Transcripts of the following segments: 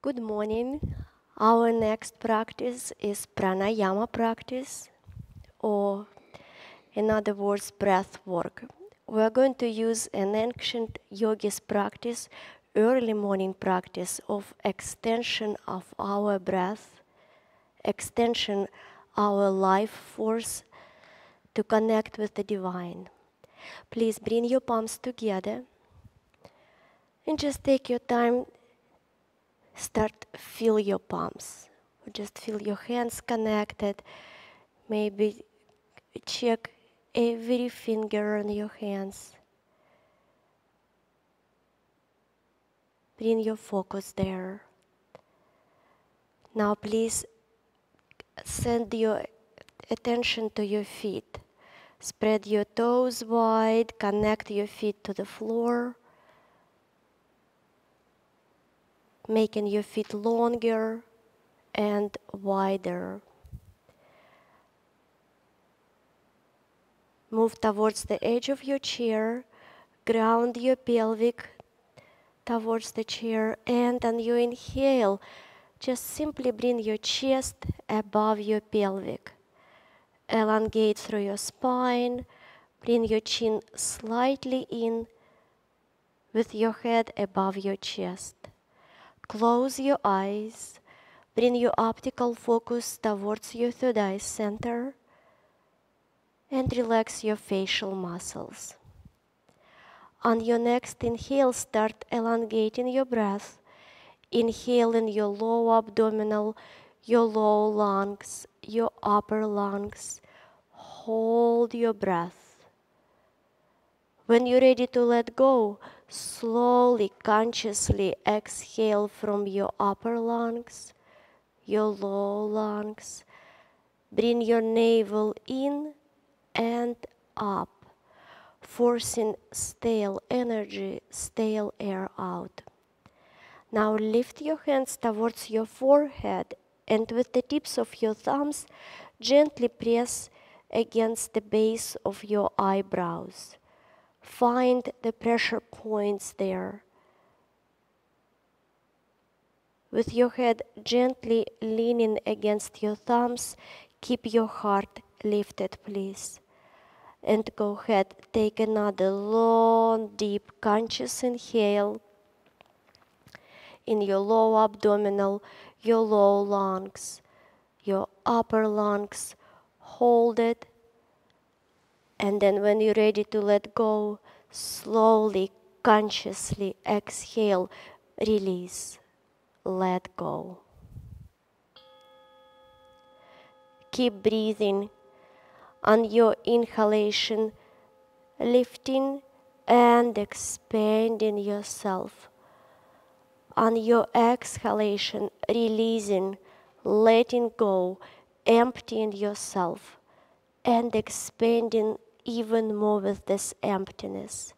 Good morning. Our next practice is pranayama practice, or in other words, breath work. We are going to use an ancient yogis practice, early morning practice of extension of our breath, extension our life force to connect with the divine. Please bring your palms together and just take your time. Start feel your palms. Just feel your hands connected. Maybe check every finger on your hands. Bring your focus there. Now please send your attention to your feet. Spread your toes wide, connect your feet to the floor, making your feet longer and wider. Move towards the edge of your chair, ground your pelvic towards the chair, and on your inhale, just simply bring your chest above your pelvic. Elongate through your spine, bring your chin slightly in with your head above your chest. Close your eyes, bring your optical focus towards your third eye center, and relax your facial muscles. On your next inhale, start elongating your breath. Inhale in your low abdominal, your low lungs, your upper lungs. Hold your breath. When you're ready to let go, slowly, consciously exhale from your upper lungs, your low lungs. Bring your navel in and up, forcing stale energy, stale air out. Now lift your hands towards your forehead and with the tips of your thumbs gently press against the base of your eyebrows. Find the pressure points there. With your head gently leaning against your thumbs, keep your heart lifted, please. And go ahead, take another long, deep, conscious inhale in your low abdominal, your low lungs, your upper lungs. Hold it. And then when you're ready to let go, slowly, consciously exhale, release, let go. Keep breathing. On your inhalation, lifting and expanding yourself. On your exhalation, releasing, letting go, emptying yourself, and expanding even more with this emptiness.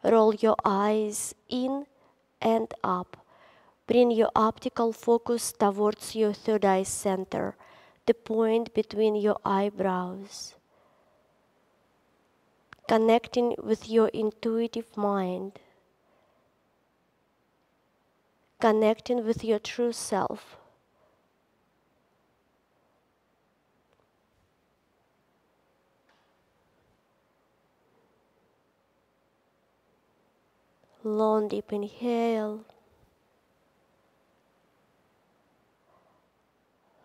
Roll your eyes in and up. Bring your optical focus towards your third eye center, the point between your eyebrows. Connecting with your intuitive mind. Connecting with your true self. Long deep inhale.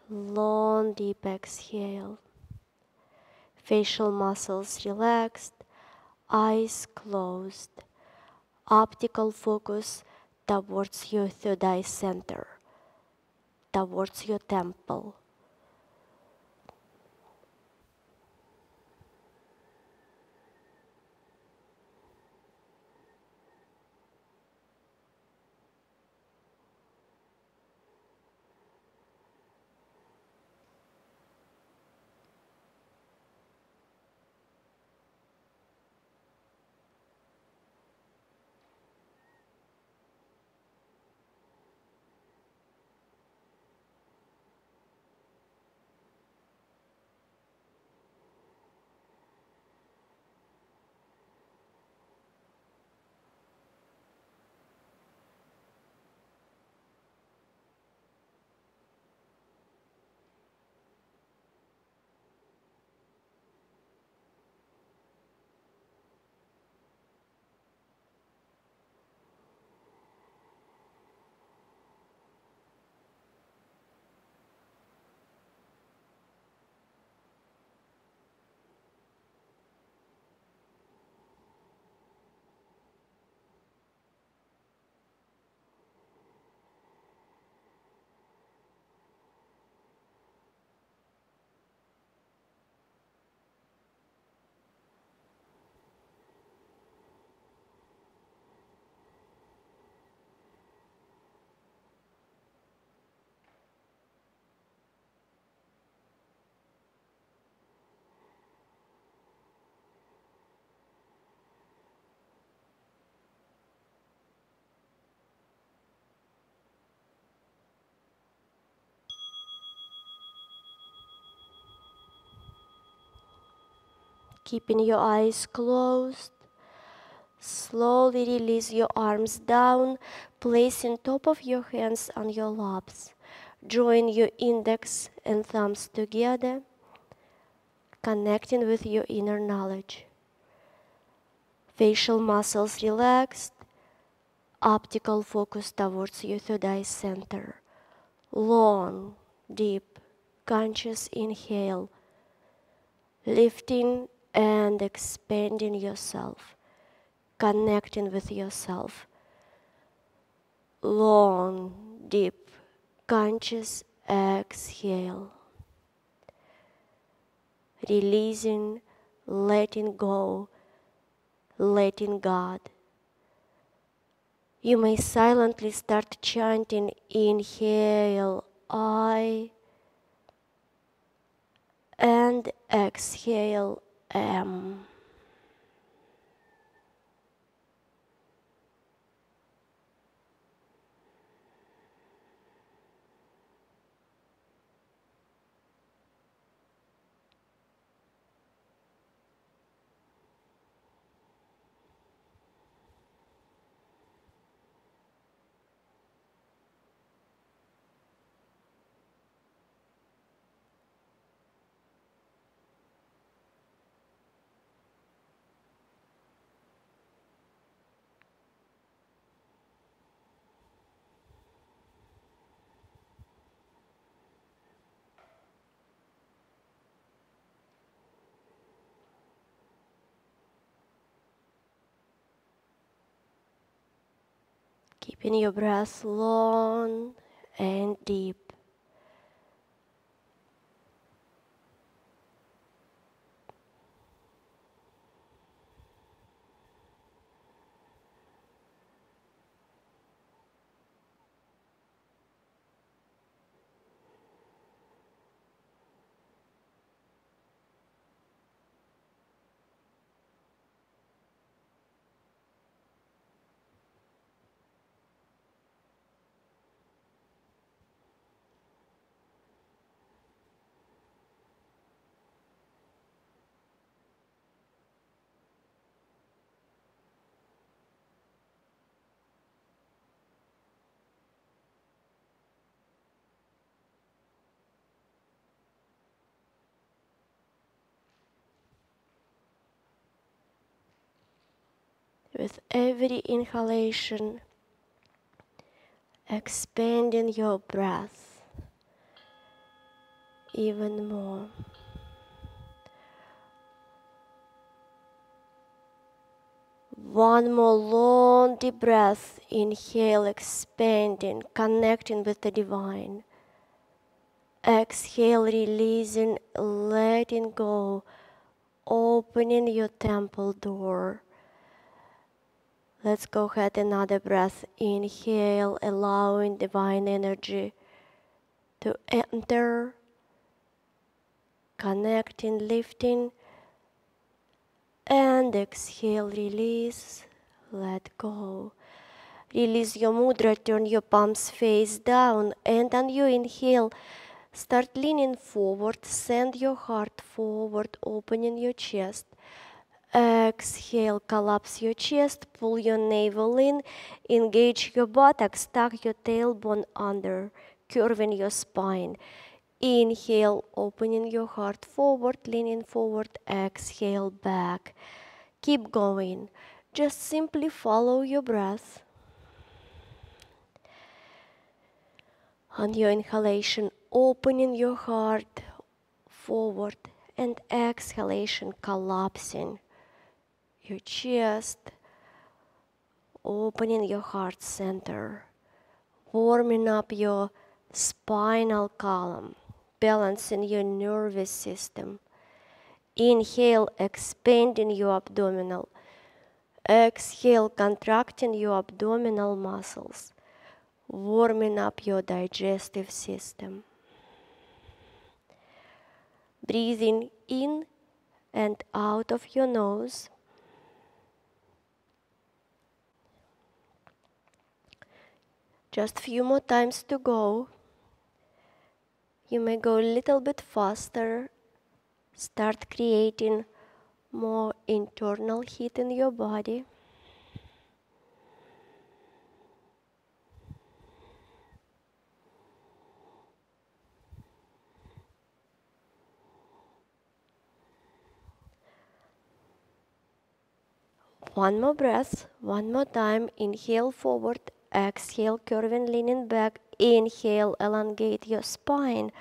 Long deep exhale. Facial muscles relaxed, eyes closed. Optical focus towards your third eye center, towards your temple. Keeping your eyes closed, slowly release your arms down, placing top of your hands on your laps. Join your index and thumbs together, connecting with your inner knowledge. Facial muscles relaxed, optical focus towards your third eye center. Long, deep, conscious inhale, lifting and expanding yourself, connecting with yourself. Long, deep, conscious exhale, releasing, letting go, letting God. You may silently start chanting, inhale, I, and exhale, am. Keeping your breath long and deep. With every inhalation, expanding your breath even more. One more long deep breath. Inhale, expanding, connecting with the divine. Exhale, releasing, letting go, opening your temple door. Let's go ahead, another breath. Inhale, allowing divine energy to enter, connecting, lifting, and exhale, release, let go. Release your mudra, turn your palms face down, and on your inhale, start leaning forward, send your heart forward, opening your chest. Exhale, collapse your chest, pull your navel in, engage your buttocks, tuck your tailbone under, curving your spine. Inhale, opening your heart forward, leaning forward, exhale, back. Keep going. Just simply follow your breath. On your inhalation, opening your heart forward, and exhalation, collapsing your chest, opening your heart center, warming up your spinal column, balancing your nervous system. Inhale, expanding your abdominal. Exhale, contracting your abdominal muscles, warming up your digestive system. Breathing in and out of your nose. Just few more times to go. You may go a little bit faster. Start creating more internal heat in your body. One more breath, one more time. Inhale forward, exhale, curving, leaning back. Inhale, elongate your spine.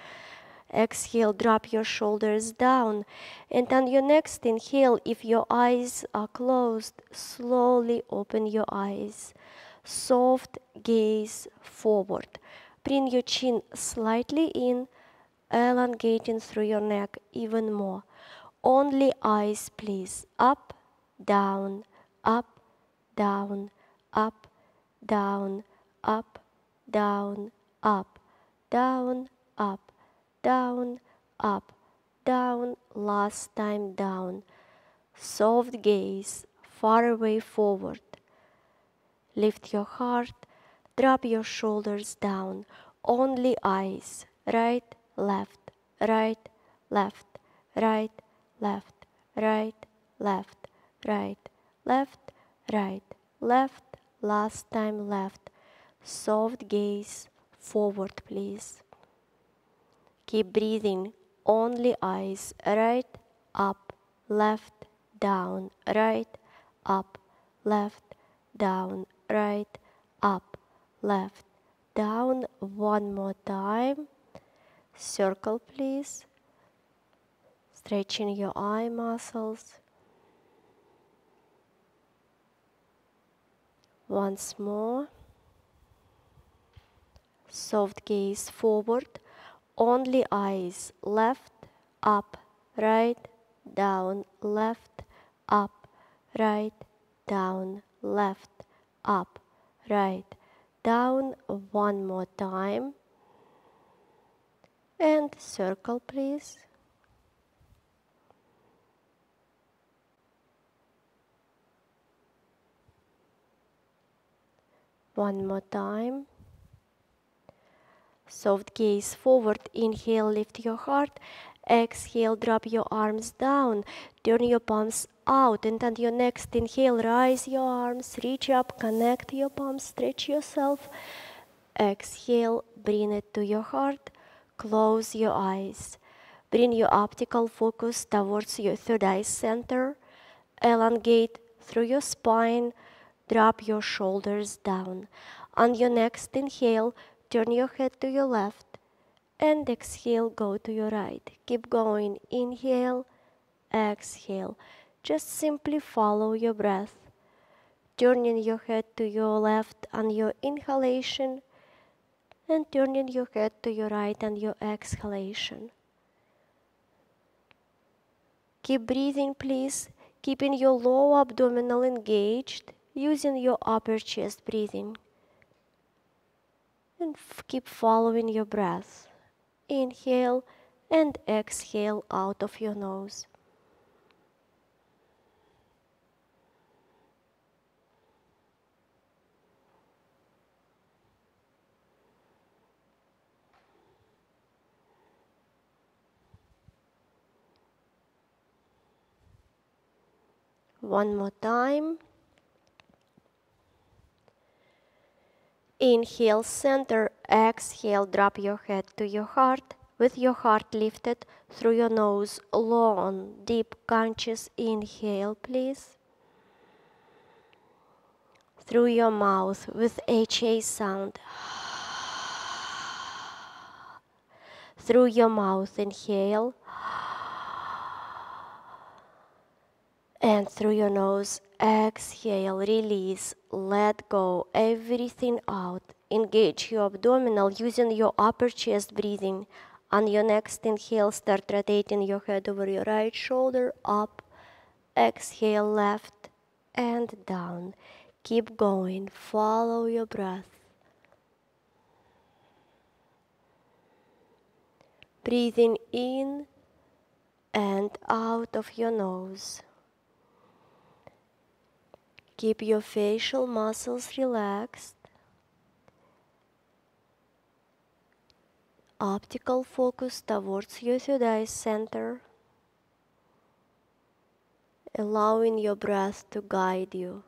Exhale, drop your shoulders down. And on your next inhale, if your eyes are closed, slowly open your eyes. Soft gaze forward. Bring your chin slightly in, elongating through your neck even more. Only eyes, please. Up, down, up, down, up, down, up, down, up, down, up, down, up, down. Last time down. Soft gaze, far away forward. Lift your heart, drop your shoulders down. Only eyes, right, left, right, left, right, left, right, left, right, left, right, left. Last time left. Soft gaze, forward please. Keep breathing. Only eyes, right, up, left, down, right, up, left, down, right, up, left, down. One more time. Circle please. Stretching your eye muscles. Once more. Soft gaze forward. Only eyes, left, up, right, down, left, up, right, down, left, up, right, down. One more time. And circle please. One more time. Soft gaze forward. Inhale, lift your heart. Exhale, drop your arms down. Turn your palms out. And on your next inhale, rise your arms. Reach up, connect your palms, stretch yourself. Exhale, bring it to your heart. Close your eyes. Bring your optical focus towards your third eye center. Elongate through your spine. Drop your shoulders down. On your next inhale, turn your head to your left. And exhale, go to your right. Keep going. Inhale, exhale. Just simply follow your breath. Turning your head to your left on your inhalation and turning your head to your right on your exhalation. Keep breathing, please, keeping your lower abdominal engaged, using your upper chest breathing. And keep following your breath. Inhale and exhale out of your nose. One more time. Inhale, center. Exhale, drop your head to your heart. With your heart lifted through your nose, long, deep, conscious inhale, please. Through your mouth with HA sound. Through your mouth, inhale. And through your nose, exhale, release, let go everything out. Engage your abdominal using your upper chest breathing. On your next inhale, start rotating your head over your right shoulder, up. Exhale, left and down. Keep going, follow your breath. Breathing in and out of your nose. Keep your facial muscles relaxed. Optical focus towards your third eye center. allowing your breath to guide you.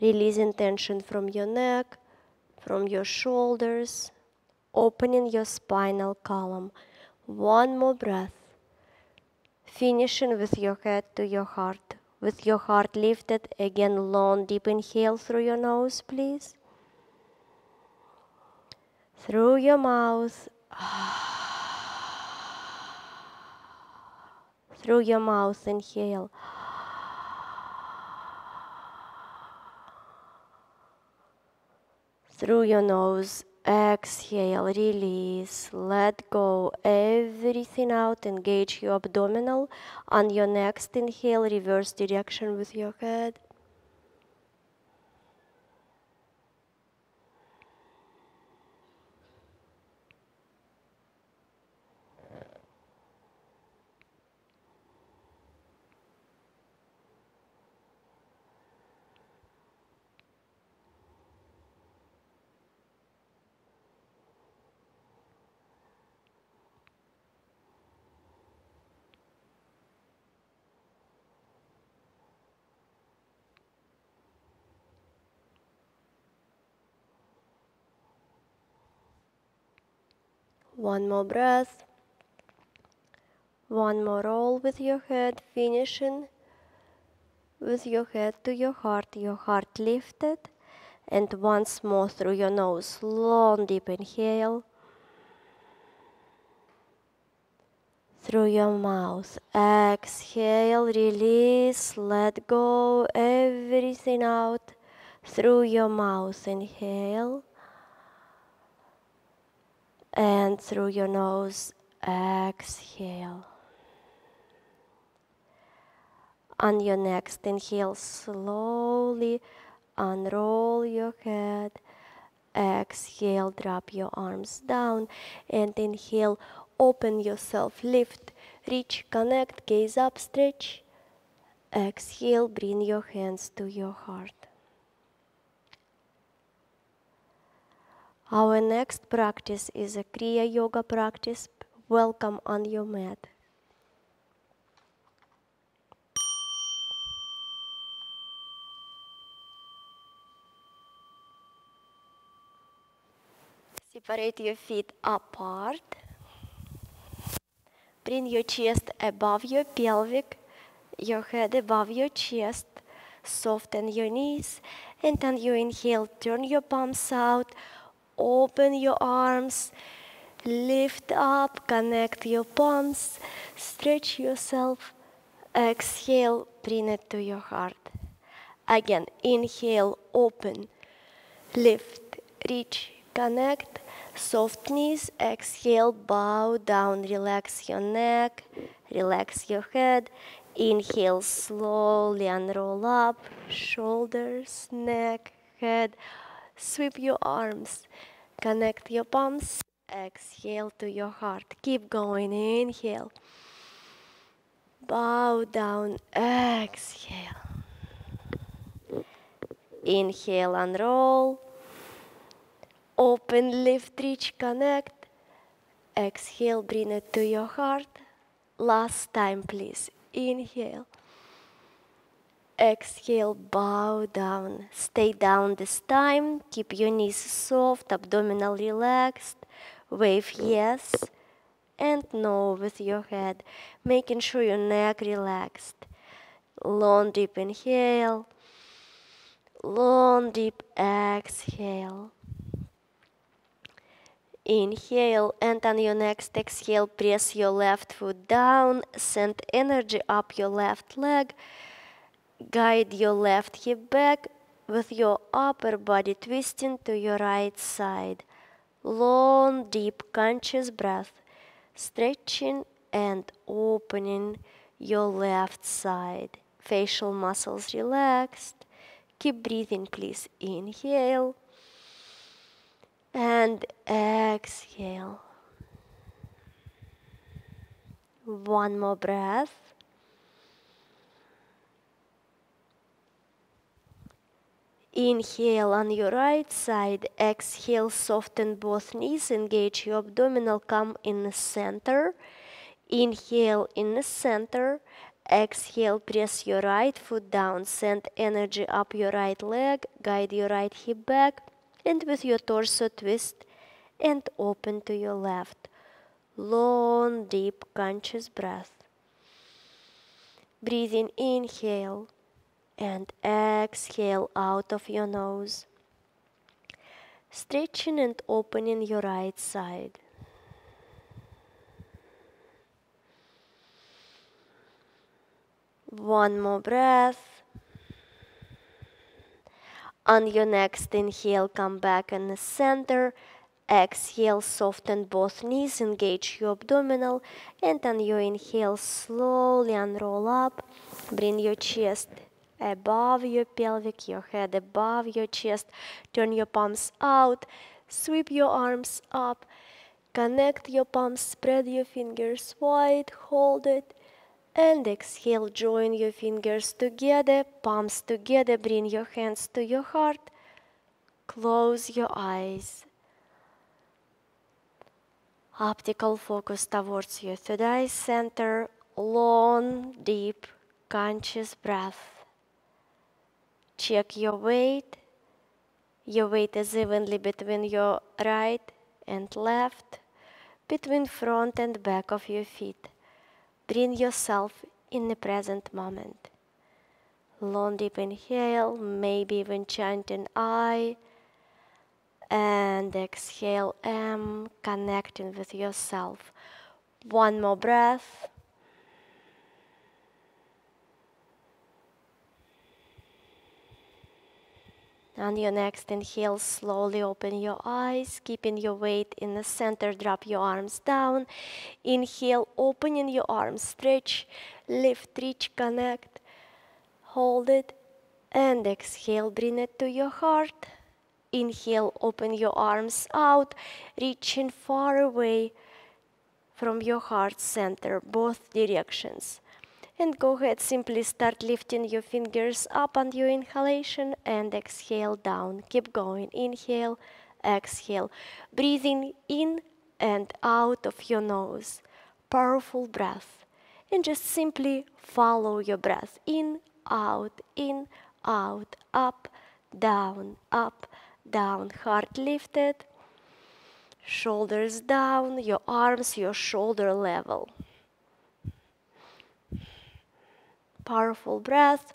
Releasing tension from your neck, from your shoulders, opening your spinal column. One more breath. Finishing with your head to your heart. With your heart lifted, again long deep inhale through your nose, please. Through your mouth. Through your mouth, inhale. Through your nose, exhale, release, let go everything out, engage your abdominal. On your next inhale, reverse direction with your head. One more breath. One more roll with your head, finishing with your head to your heart lifted. And once more through your nose, long deep inhale. Through your mouth, exhale, release, let go everything out. Through your mouth, inhale. And through your nose, exhale. On your next inhale, slowly unroll your head. Exhale, drop your arms down. And inhale, open yourself, lift, reach, connect, gaze up, stretch. Exhale, bring your hands to your heart. Our next practice is a Kriya Yoga practice. Welcome on your mat. Separate your feet apart. Bring your chest above your pelvic, your head above your chest. Soften your knees. And on your inhale, turn your palms out. Open your arms. Lift up, connect your palms. Stretch yourself. Exhale, bring it to your heart. Again, inhale, open. Lift, reach, connect. Soft knees, exhale, bow down, relax your neck, relax your head. Inhale, slowly unroll up, shoulders, neck, head. Sweep your arms, connect your palms, exhale to your heart. Keep going, inhale. Bow down, exhale. Inhale, unroll. Open, lift, reach, connect. Exhale, bring it to your heart. Last time, please. Inhale. Exhale, bow down. Stay down this time. Keep your knees soft, abdominal relaxed. Wave yes and no with your head, making sure your neck relaxed. Long, deep inhale. Long, deep exhale. Inhale, and on your next exhale, press your left foot down, send energy up your left leg, guide your left hip back with your upper body twisting to your right side. Long, deep, conscious breath, stretching and opening your left side. Facial muscles relaxed. Keep breathing, please. Inhale. And exhale. One more breath. Inhale on your right side. Exhale, soften both knees. Engage your abdominal. Come in the center. Inhale in the center. Exhale, press your right foot down. Send energy up your right leg. Guide your right hip back. And with your torso, twist and open to your left. Long, deep, conscious breath. Breathing, inhale and exhale out of your nose. Stretching and opening your right side. One more breath. On your next inhale, come back in the center. Exhale, soften both knees, engage your abdominal, and on your inhale, slowly unroll up. Bring your chest above your pelvic, your head above your chest. Turn your palms out, sweep your arms up, connect your palms, spread your fingers wide, hold it, and exhale, join your fingers together, palms together, bring your hands to your heart, close your eyes. Optical focus towards your third eye center, long, deep, conscious breath. Check your weight. Your weight is evenly between your right and left, between front and back of your feet. Bring yourself in the present moment. Long, deep inhale, maybe even chanting I. And exhale M, connecting with yourself. One more breath. On your next inhale, slowly open your eyes, keeping your weight in the center, drop your arms down. Inhale, opening your arms, stretch, lift, reach, connect, hold it, and exhale, bring it to your heart. Inhale, open your arms out, reaching far away from your heart center, both directions. And go ahead, simply start lifting your fingers up on your inhalation and exhale down. Keep going. Inhale, exhale. Breathing in and out of your nose. Powerful breath. And just simply follow your breath. In, out, up, down, heart lifted, shoulders down, your arms, your shoulder level. Powerful breath.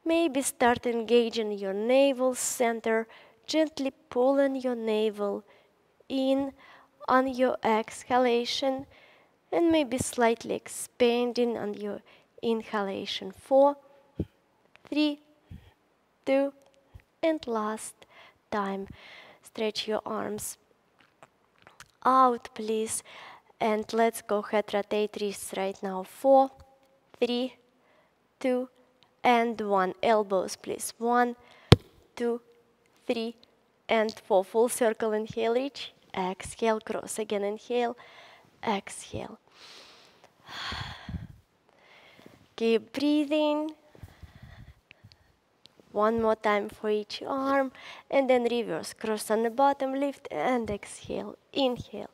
Maybe start engaging your navel center, gently pulling your navel in on your exhalation, and maybe slightly expanding on your inhalation. 4, 3, 2, and last time. Stretch your arms out, please, and let's go ahead, rotate wrists right now. 4, 3, 2, and 1. Elbows, please. 1, 2, 3, and 4. Full circle, inhale, reach. Exhale, cross. Again, inhale, exhale. Keep breathing. One more time for each arm, and then reverse. Cross on the bottom, lift, and exhale. Inhale,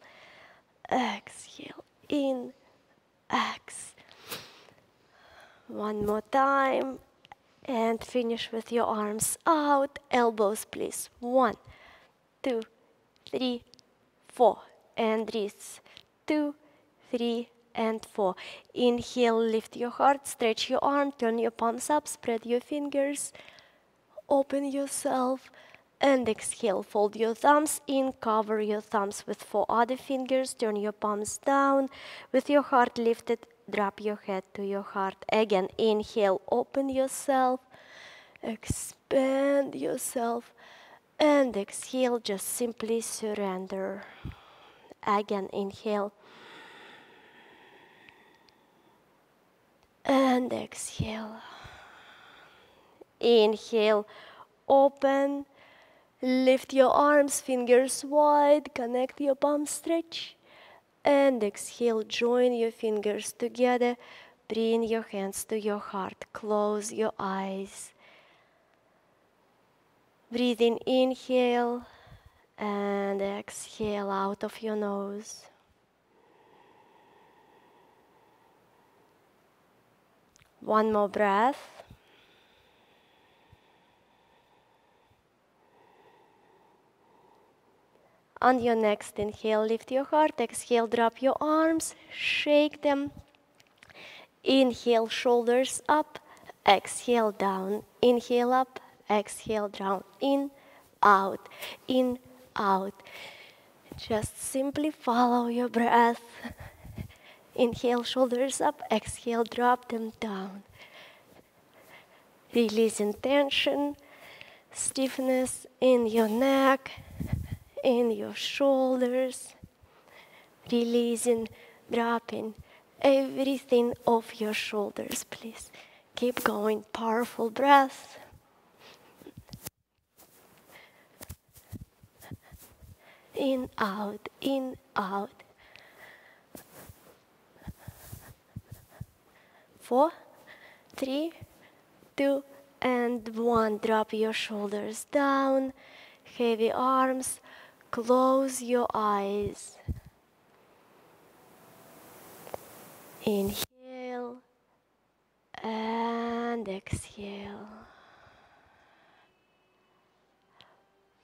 exhale, in, exhale. One more time, and finish with your arms out. Elbows, please. 1, 2, 3, 4, and wrists. 2, 3, and 4. Inhale, lift your heart, stretch your arm, turn your palms up, spread your fingers, open yourself, and exhale. Fold your thumbs in, cover your thumbs with 4 other fingers, turn your palms down. With your heart lifted, drop your head to your heart. Again, inhale, open yourself, expand yourself, and exhale, just simply surrender. Again, inhale, and exhale. Inhale, open, lift your arms, fingers wide, connect your palms, stretch. And exhale, join your fingers together, bring your hands to your heart, close your eyes. Breathing, inhale, and exhale out of your nose. One more breath. On your next inhale, lift your heart. Exhale, drop your arms, shake them. Inhale, shoulders up. Exhale, down. Inhale up. Exhale, down. In, out. In, out. Just simply follow your breath. Inhale, shoulders up. Exhale, drop them down. Releasing tension, stiffness in your neck, in your shoulders. Releasing, dropping everything off your shoulders, please. Keep going, powerful breath. In, out, in, out. 4, 3, 2, and 1. Drop your shoulders down, heavy arms, close your eyes. Inhale and exhale.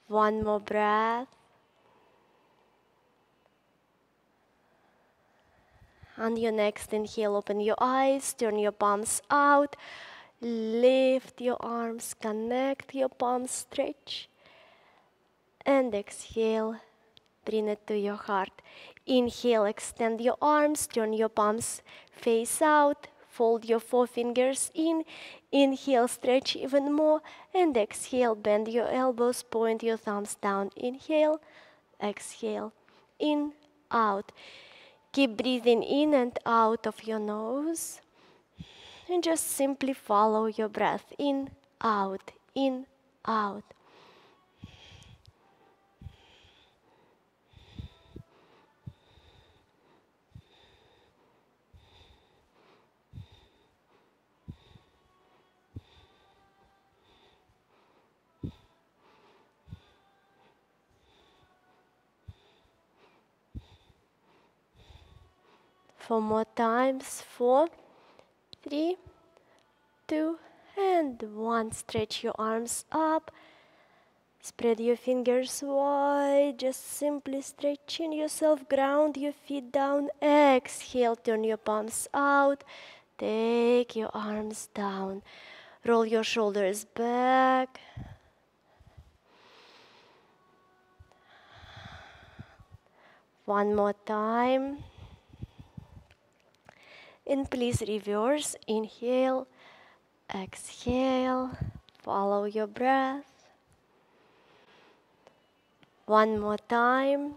One more breath. On your next inhale, open your eyes, turn your palms out, lift your arms, connect your palms, stretch. And exhale, bring it to your heart. Inhale, extend your arms, turn your palms face out, fold your forefingers in. Inhale, stretch even more, and exhale, bend your elbows, point your thumbs down. Inhale, exhale, in, out. Keep breathing in and out of your nose. And just simply follow your breath. In, out, in, out. Four more times. 4, 3, 2, and 1. Stretch your arms up. Spread your fingers wide. Just simply stretching yourself. Ground your feet down. Exhale. Turn your palms out. Take your arms down. Roll your shoulders back. One more time. And please reverse. Inhale, exhale. Follow your breath. One more time.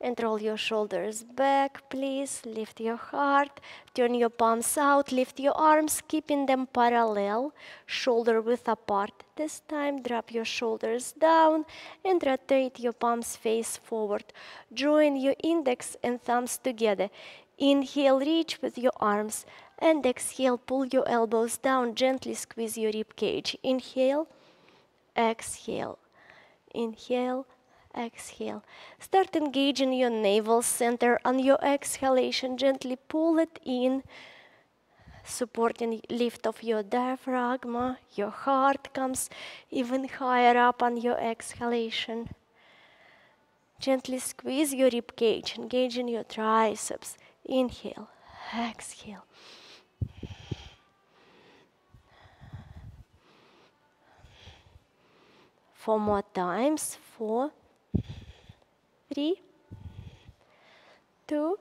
And roll your shoulders back, please. Lift your heart. Turn your palms out. Lift your arms, keeping them parallel, shoulder width apart. This time, drop your shoulders down and rotate your palms face forward. Join your index and thumbs together. Inhale, reach with your arms. And exhale, pull your elbows down. Gently squeeze your rib cage. Inhale, exhale. Inhale, exhale. Start engaging your navel center. On your exhalation, gently pull it in, supporting lift of your diaphragm. Your heart comes even higher up on your exhalation. Gently squeeze your rib cage, engaging your triceps. Inhale, exhale. Four more times. 4, 3, 2,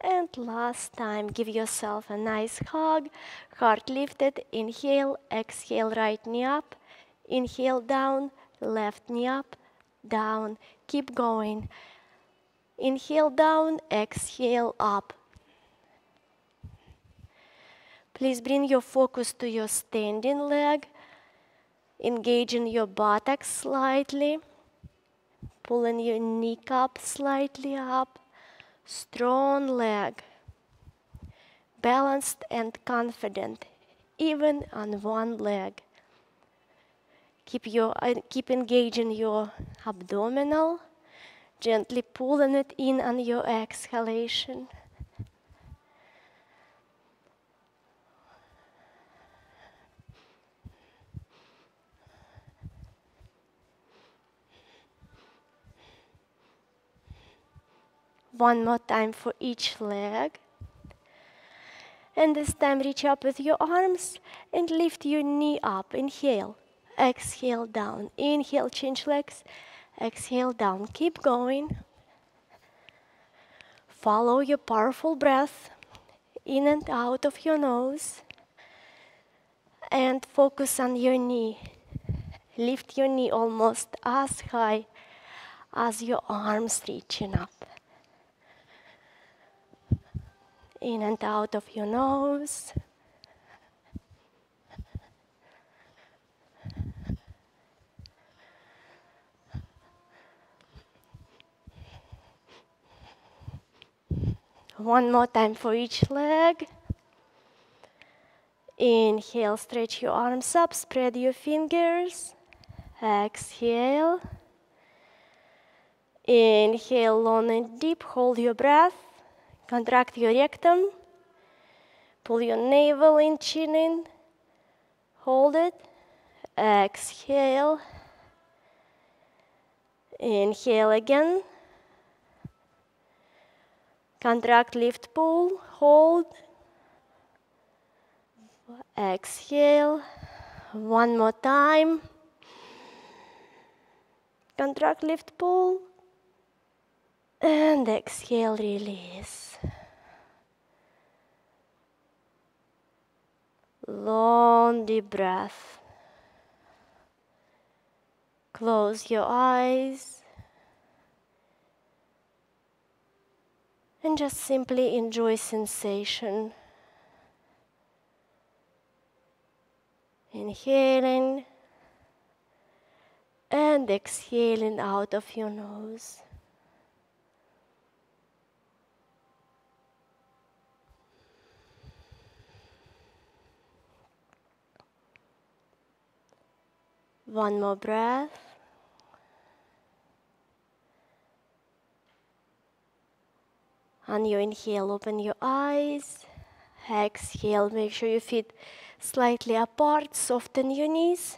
and last time. Give yourself a nice hug. Heart lifted. Inhale, exhale, right knee up. Inhale, down, left knee up, down. Keep going. Inhale, down, exhale, up. Please bring your focus to your standing leg. Engaging your buttocks slightly. Pulling your kneecap slightly up. Strong leg. Balanced and confident, even on one leg. Keep engaging your abdominal. Gently pulling it in on your exhalation. One more time for each leg. And this time reach up with your arms and lift your knee up. Inhale. Exhale down. Inhale, change legs. Exhale down. Keep going. Follow your powerful breath in and out of your nose. And focus on your knee. Lift your knee almost as high as your arms reaching up. In and out of your nose. One more time for each leg. Inhale, stretch your arms up, spread your fingers. Exhale. Inhale, long and deep, hold your breath. Contract your rectum. Pull your navel in, chin in. Hold it. Exhale. Inhale again. Contract, lift, pull, hold. Exhale. One more time. Contract, lift, pull. And exhale, release. Long deep breath. Close your eyes. And just simply enjoy sensation. Inhaling and exhaling out of your nose. One more breath. On your inhale, open your eyes. Exhale, make sure your feet slightly apart, soften your knees.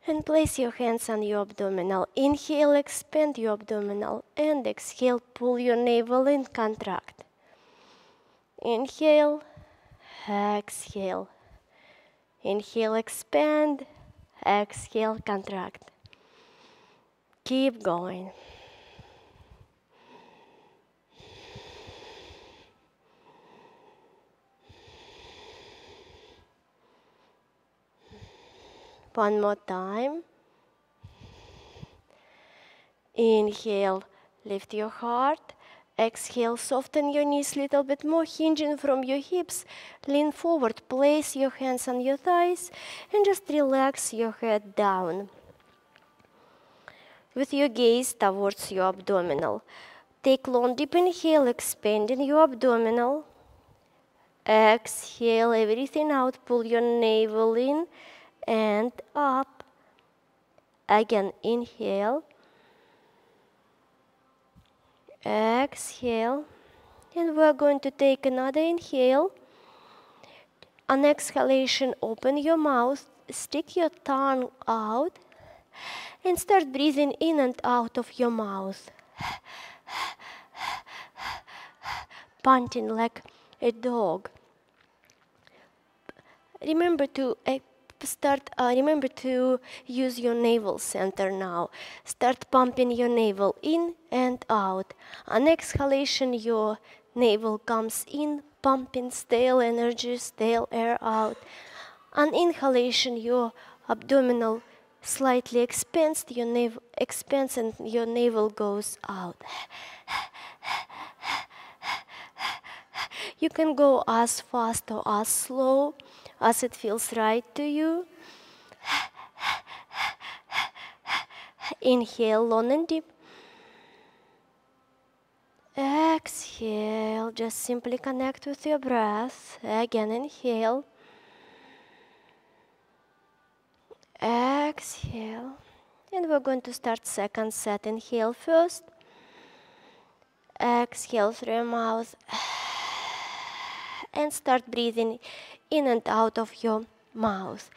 And place your hands on your abdominal. Inhale, expand your abdominal. And exhale, pull your navel in, contract. Inhale, exhale. Inhale, expand. Exhale, contract. Keep going. One more time. Inhale, lift your heart. Exhale, soften your knees a little bit more, hinging from your hips. Lean forward, place your hands on your thighs, and just relax your head down. With your gaze towards your abdominal. Take long, deep inhale, expanding your abdominal. Exhale everything out, pull your navel in and up. Again, inhale. Exhale. And we're going to take another inhale. On exhalation, open your mouth, stick your tongue out, and start breathing in and out of your mouth. Panting like a dog. Remember to use your navel center now. Start pumping your navel in and out. On exhalation, your navel comes in, pumping stale energy, stale air out. On inhalation, your abdominal slightly expands, and your navel goes out. You can go as fast or as slow as it feels right to you. Inhale long and deep. Exhale, just simply connect with your breath. Again, inhale. Exhale. And we're going to start second set. Inhale first. Exhale through your mouth. And start breathing in and out of your mouth.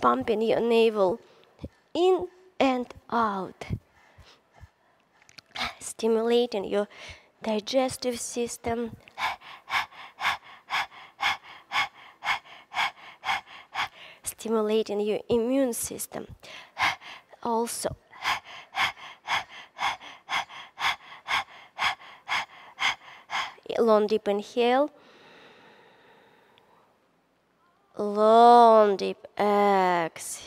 pumping your navel in and out, stimulating your digestive system, stimulating your immune system. Also, long deep inhale, long deep exhale,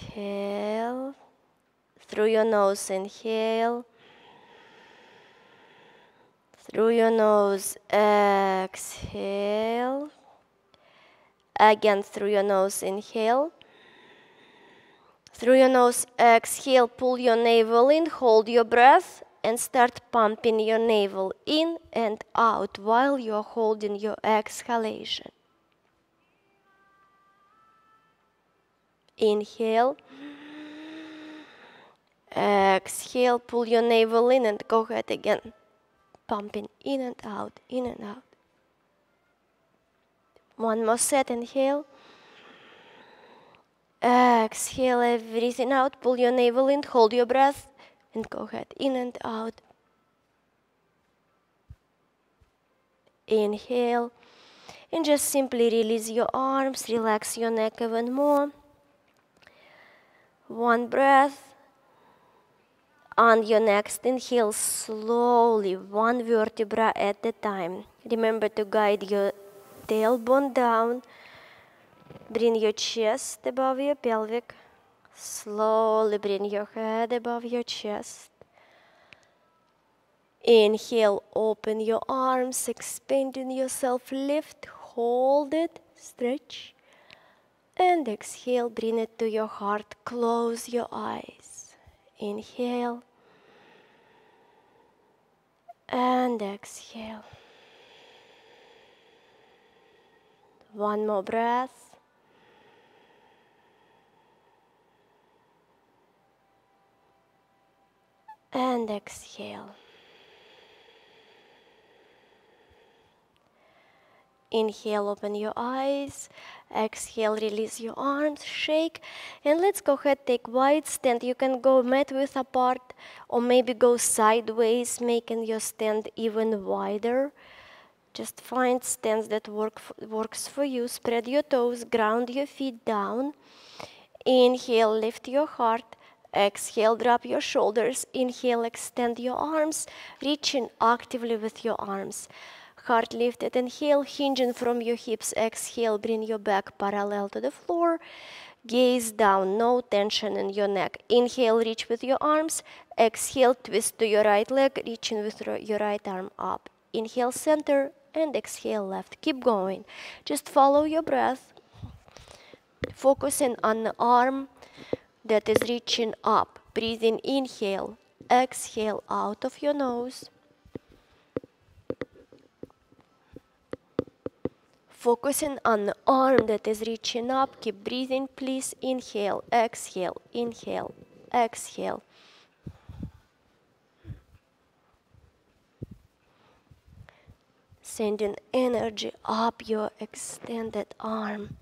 through your nose inhale, through your nose exhale, again through your nose inhale, through your nose exhale, pull your navel in, hold your breath, and start pumping your navel in and out while you're holding your exhalation. Inhale, exhale, pull your navel in and go ahead again, pumping in and out, in and out. One more set, inhale, exhale everything out, pull your navel in, hold your breath, and go ahead, in and out. Inhale, and just simply release your arms, relax your neck even more. One breath. On your next inhale, slowly, one vertebra at a time. Remember to guide your tailbone down. Bring your chest above your pelvic. Slowly bring your head above your chest. Inhale, open your arms, expanding yourself, lift, hold it, stretch. And exhale, bring it to your heart, close your eyes. Inhale. And exhale. One more breath. And exhale. Inhale, open your eyes. Exhale, release your arms, shake. And let's go ahead, take wide stand. You can go mat width apart or maybe go sideways, making your stand even wider. Just find stance that works for you. Spread your toes, ground your feet down. Inhale, lift your heart. Exhale, drop your shoulders. Inhale, extend your arms, reaching actively with your arms. Heart lifted, inhale, hinging from your hips. Exhale, bring your back parallel to the floor. Gaze down, no tension in your neck. Inhale, reach with your arms. Exhale, twist to your right leg, reaching with your right arm up. Inhale, center, and exhale, left. Keep going. Just follow your breath, focusing on the arm that is reaching up. Breathing, inhale, exhale out of your nose. Focusing on the arm that is reaching up. Keep breathing, please. Inhale, exhale, inhale, exhale. Sending energy up your extended arm.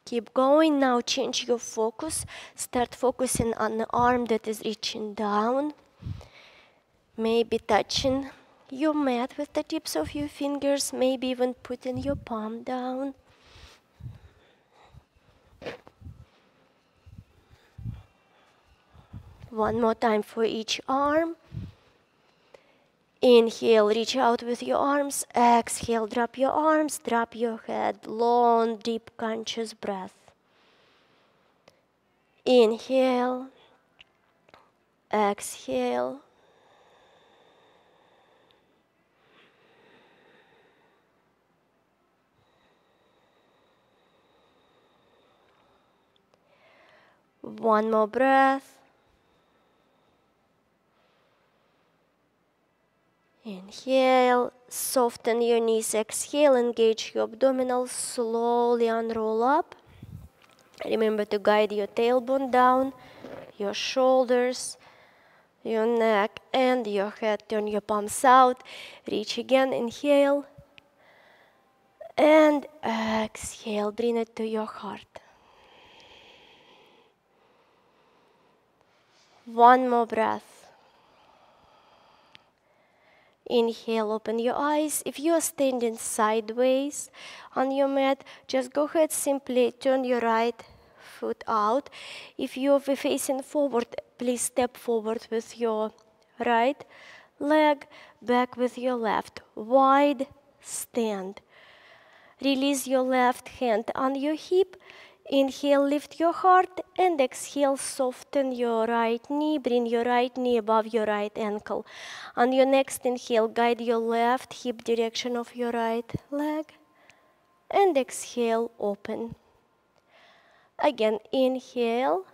Keep going. Now change your focus. Start focusing on the arm that is reaching down. Maybe touching your mat with the tips of your fingers. Maybe even putting your palm down. One more time for each arm. Inhale, reach out with your arms. Exhale, drop your arms, drop your head. Long, deep, conscious breath. Inhale. Exhale. One more breath. Inhale, soften your knees. Exhale, engage your abdominals. Slowly unroll up. Remember to guide your tailbone down, your shoulders, your neck and your head. Turn your palms out. Reach again. Inhale. And exhale. Bring it to your heart. One more breath. Inhale, open your eyes. If you are standing sideways on your mat, just go ahead, simply turn your right foot out. If you are facing forward, please step forward with your right leg, back with your left. Wide stand. Release your left hand on your hip. Inhale, lift your heart, and exhale, soften your right knee. Bring your right knee above your right ankle. On your next inhale, guide your left hip direction of your right leg. And exhale, open. Again, inhale.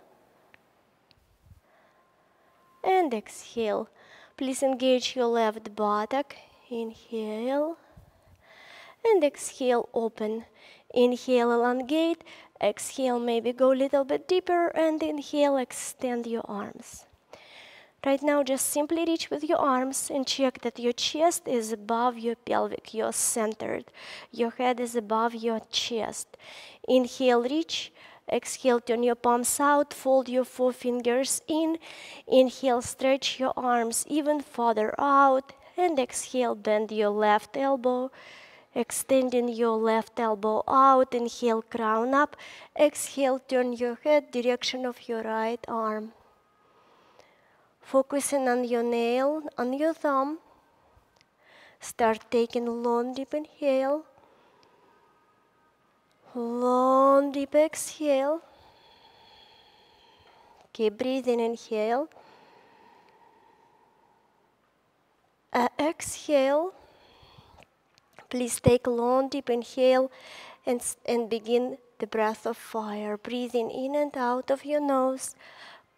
And exhale. Please engage your left buttock. Inhale. And exhale, open. Inhale, elongate. Exhale, maybe go a little bit deeper. And inhale, extend your arms. Right now, just simply reach with your arms and check that your chest is above your pelvic. You're centered. Your head is above your chest. Inhale, reach. Exhale, turn your palms out. Fold your forefingers in. Inhale, stretch your arms even further out. And exhale, bend your left elbow. Extending your left elbow out. Inhale, crown up. Exhale, turn your head direction of your right arm. Focusing on your nail, on your thumb. Start taking a long, deep inhale. Long, deep exhale. Keep breathing, inhale. Exhale. Please take a long, deep inhale and begin the breath of fire. Breathing in and out of your nose.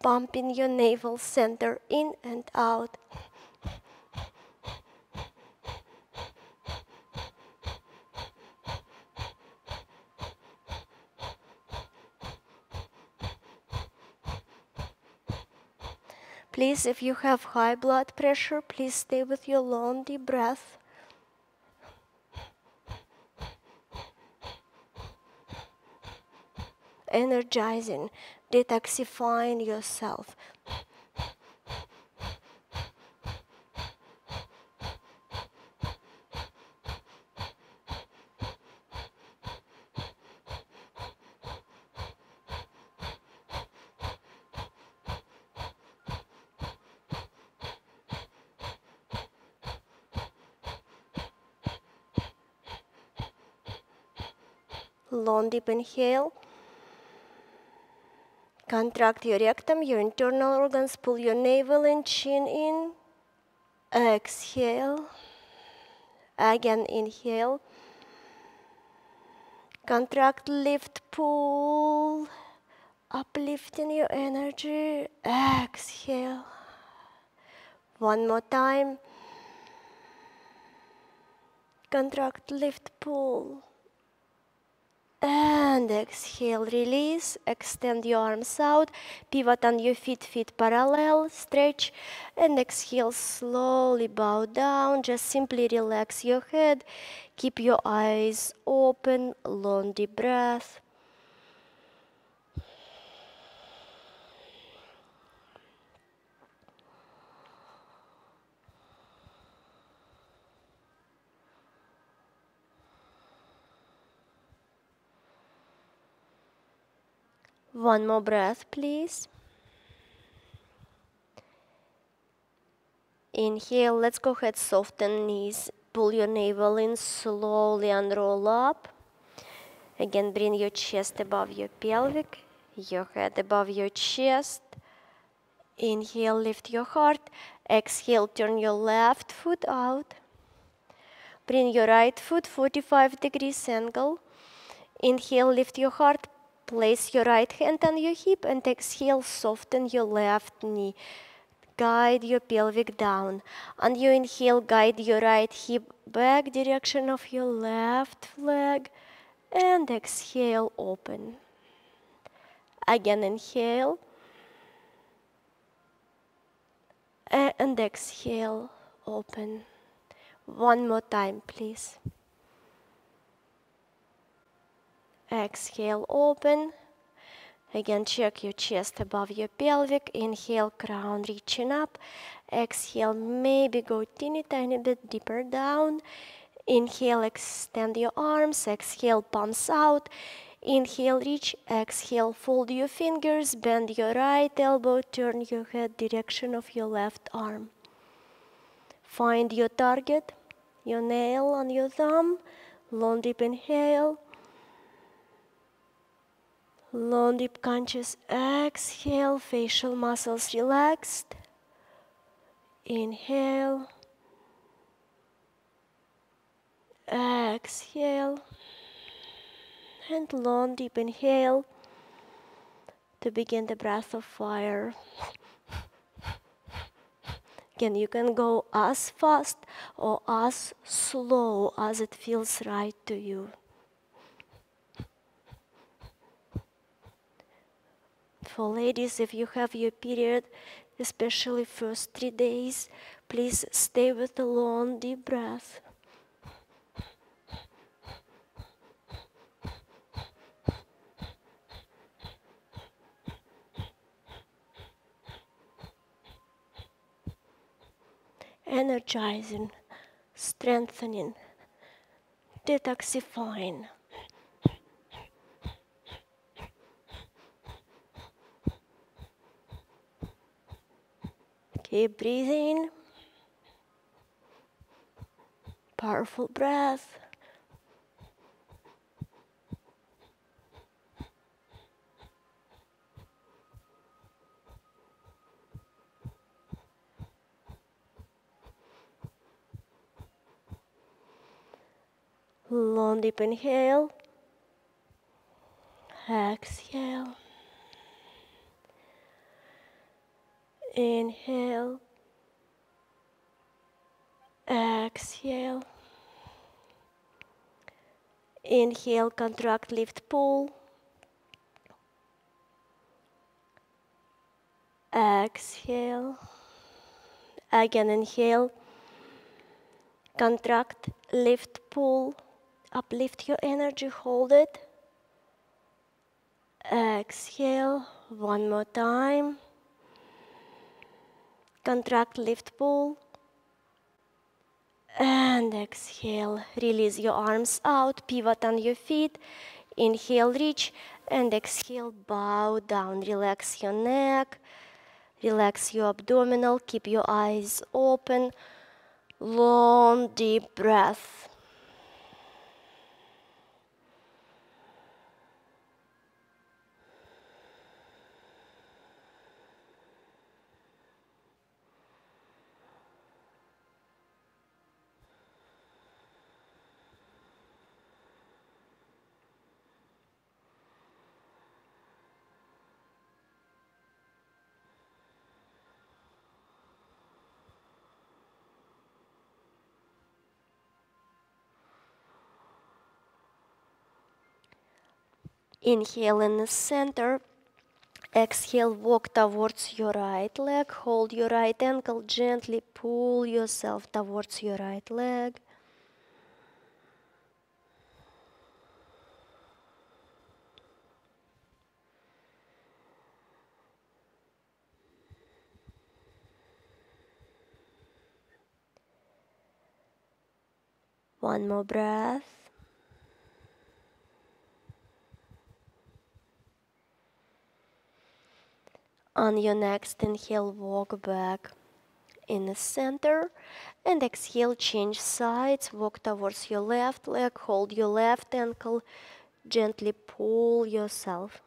Pumping your navel center in and out. Please, if you have high blood pressure, please stay with your long, deep breath. Energizing, detoxifying yourself. Long, deep inhale. Contract your rectum, your internal organs. Pull your navel and chin in. Exhale. Again, inhale. Contract, lift, pull. Uplifting your energy. Exhale. One more time. Contract, lift, pull. And exhale, release. Extend your arms out. Pivot on your feet, feet parallel. Stretch. And exhale, slowly bow down. Just simply relax your head. Keep your eyes open. Long, deep breath. One more breath, please. Inhale, let's go ahead, soften knees. Pull your navel in, slowly unroll up. Again, bring your chest above your pelvic, your head above your chest. Inhale, lift your heart. Exhale, turn your left foot out. Bring your right foot 45 degrees angle. Inhale, lift your heart. Place your right hand on your hip and exhale, soften your left knee. Guide your pelvic down. On your inhale, guide your right hip back direction of your left leg. And exhale, open. Again, inhale. And exhale, open. One more time, please. Exhale, open. Again, check your chest above your pelvic. Inhale, crown reaching up. Exhale, maybe go teeny tiny bit deeper down. Inhale, extend your arms. Exhale, palms out. Inhale, reach. Exhale, fold your fingers. Bend your right elbow. Turn your head direction of your left arm. Find your target, your nail on your thumb. Long deep inhale. Long deep conscious exhale. Facial muscles relaxed. Inhale. Exhale. And long deep inhale to begin the breath of fire. Again, you can go as fast or as slow as it feels right to you. For ladies, if you have your period, especially first 3 days, please stay with the long deep breath. Energizing, strengthening, detoxifying. Keep breathing. Powerful breath. Long deep inhale. Exhale. Inhale. Exhale. Inhale, contract, lift, pull. Exhale. Again, inhale. Contract, lift, pull. Uplift your energy, hold it. Exhale. One more time. Contract, lift, pull. And exhale. Release your arms out. Pivot on your feet. Inhale, reach. And exhale, bow down. Relax your neck. Relax your abdominal. Keep your eyes open. Long, deep breath. Inhale in the center. Exhale, walk towards your right leg. Hold your right ankle. Gently pull yourself towards your right leg. One more breath. On your next inhale, walk back in the center. And exhale, change sides. Walk towards your left leg. Hold your left ankle. Gently pull yourself.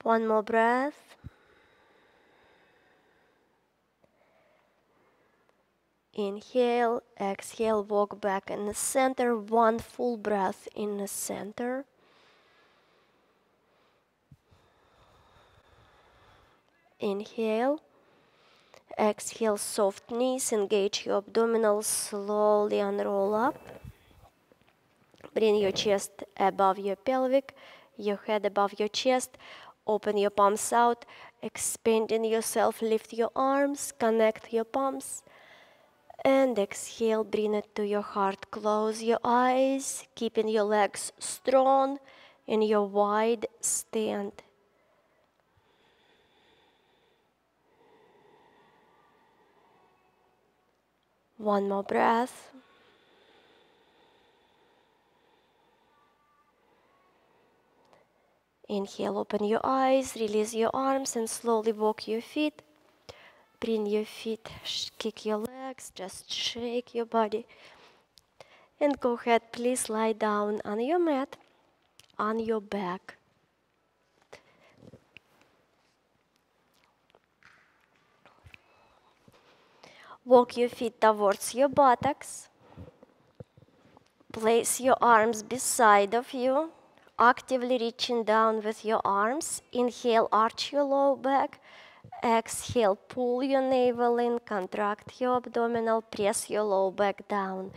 One more breath. Inhale, exhale, walk back in the center, one full breath in the center. Inhale, exhale, soft knees, engage your abdominals, slowly unroll up. Bring your chest above your pelvic, your head above your chest. Open your palms out, expanding yourself, lift your arms, connect your palms. And exhale, bring it to your heart. Close your eyes, keeping your legs strong in your wide stand. One more breath. Inhale, open your eyes, release your arms, and slowly walk your feet. Bring your feet, kick your legs, just shake your body. And go ahead, please lie down on your mat, on your back. Walk your feet towards your buttocks. Place your arms beside of you, actively reaching down with your arms. Inhale, arch your low back. Exhale, pull your navel in, contract your abdominal, press your low back down.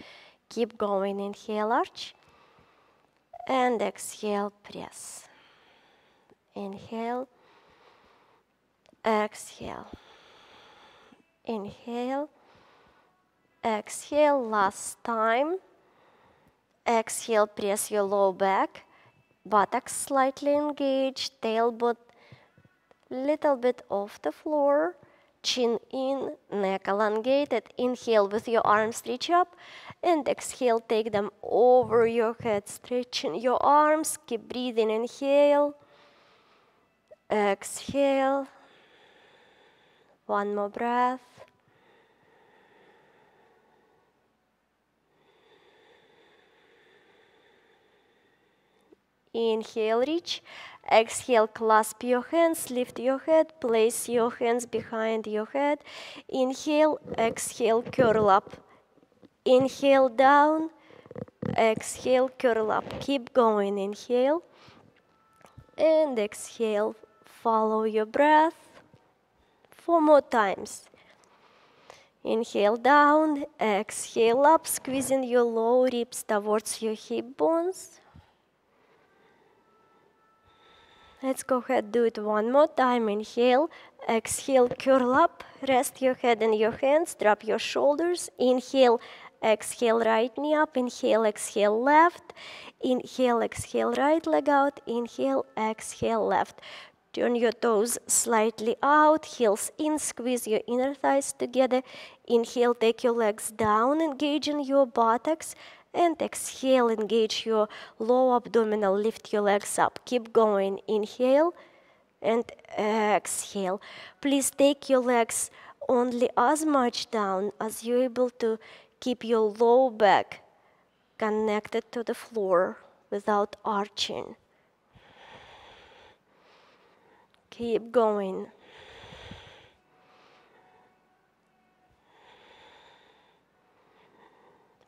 Keep going, inhale, arch. And exhale, press. Inhale, exhale. Inhale, exhale, last time. Exhale, press your low back, buttocks slightly engaged, tailbone little bit off the floor, chin in, neck elongated. Inhale with your arms, reach up, and exhale, take them over your head, stretching your arms, keep breathing, inhale, exhale, one more breath. Inhale, reach. Exhale, clasp your hands, lift your head, place your hands behind your head. Inhale, exhale, curl up. Inhale, down. Exhale, curl up. Keep going. Inhale and exhale. Follow your breath. 4 more times. Inhale, down. Exhale, up, squeezing your low ribs towards your hip bones. Let's go ahead, do it one more time. Inhale, exhale, curl up, rest your head in your hands, drop your shoulders. Inhale, exhale, right knee up. Inhale, exhale, left. Inhale, exhale, right leg out. Inhale, exhale, left. Turn your toes slightly out, heels in, squeeze your inner thighs together. Inhale, take your legs down, engaging your buttocks. And exhale, engage your low abdominal, lift your legs up. Keep going. Inhale and exhale. Please take your legs only as much down as you're able to keep your low back connected to the floor without arching. Keep going.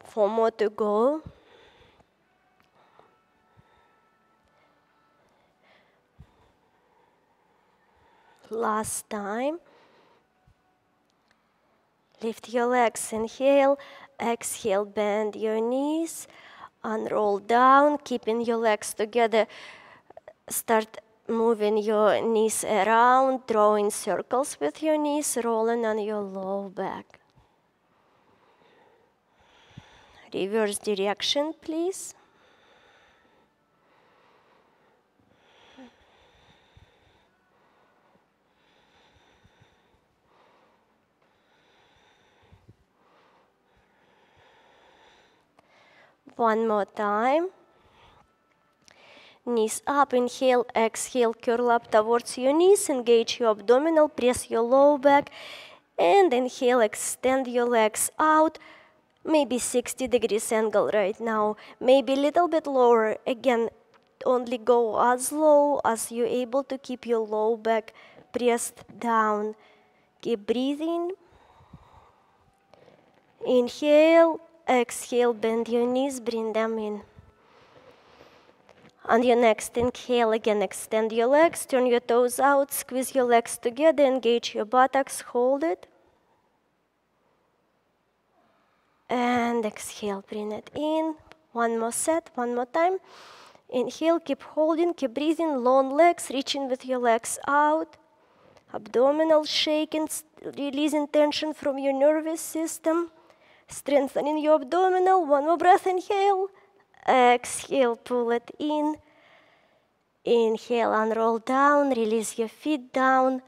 Four more to go. Last time. Lift your legs, inhale, exhale, bend your knees, unroll down, keeping your legs together. Start moving your knees around, drawing circles with your knees, rolling on your low back. Reverse direction, please. One more time. Knees up, inhale, exhale, curl up towards your knees, engage your abdominal, press your low back, and inhale, extend your legs out, maybe 60 degrees angle right now, maybe a little bit lower. Again, only go as low as you're able to keep your low back pressed down. Keep breathing. Inhale, exhale, bend your knees, bring them in. On your next inhale, again, extend your legs, turn your toes out, squeeze your legs together, engage your buttocks, hold it. And exhale, bring it in. One more set, one more time. Inhale, keep holding, keep breathing, long legs, reaching with your legs out. Abdominal shaking, releasing tension from your nervous system. Strengthening your abdominal, one more breath, inhale. Exhale, pull it in. Inhale, unroll down, release your feet down.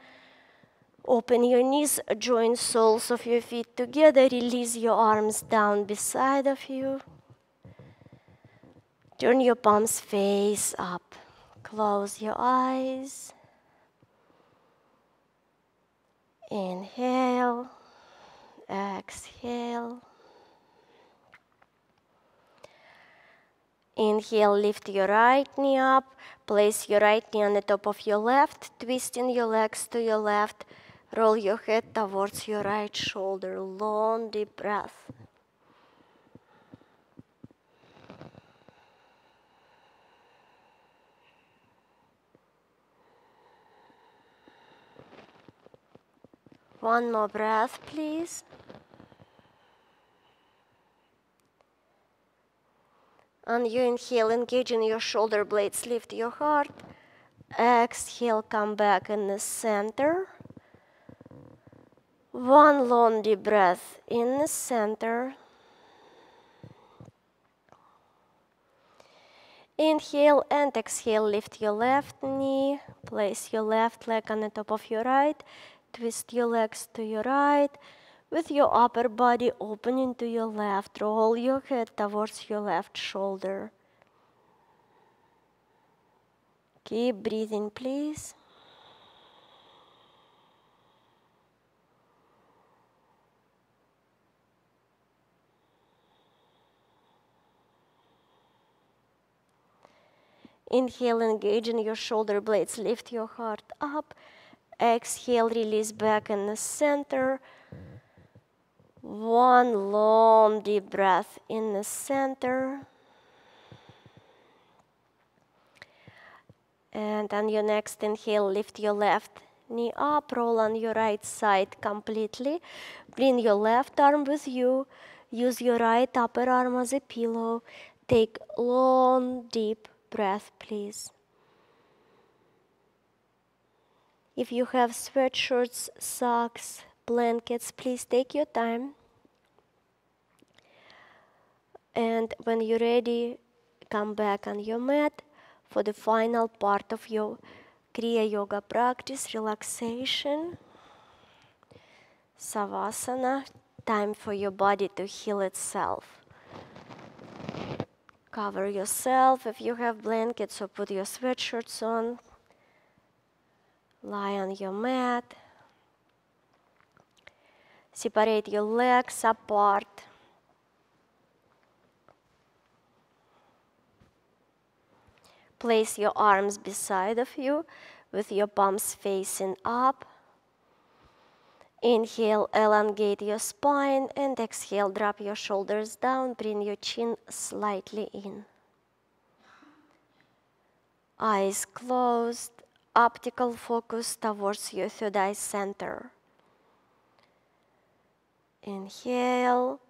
Open your knees, join soles of your feet together, release your arms down beside of you. Turn your palms face up. Close your eyes. Inhale, exhale. Inhale, lift your right knee up. Place your right knee on the top of your left, twisting your legs to your left. Roll your head towards your right shoulder. Long, deep breath. One more breath, please. On your inhale, engage in your shoulder blades, lift your heart. Exhale, come back in the center. One long deep breath in the center. Inhale and exhale, lift your left knee. Place your left leg on the top of your right. Twist your legs to your right. With your upper body opening to your left, roll your head towards your left shoulder. Keep breathing, please. Inhale, engage in your shoulder blades, lift your heart up. Exhale, release back in the center. One long deep breath in the center. And on your next inhale, lift your left knee up, roll on your right side completely. Bring your left arm with you. Use your right upper arm as a pillow. Take long, deep breath, please. If you have sweatshirts, socks, blankets, please take your time. And when you're ready, come back on your mat for the final part of your Kriya Yoga practice, relaxation, Savasana, time for your body to heal itself. Cover yourself if you have blankets, or put your sweatshirts on. Lie on your mat. Separate your legs apart. Place your arms beside of you with your palms facing up. Inhale, elongate your spine, and exhale, drop your shoulders down, bring your chin slightly in. Eyes closed, optical focus towards your third eye center. Inhale.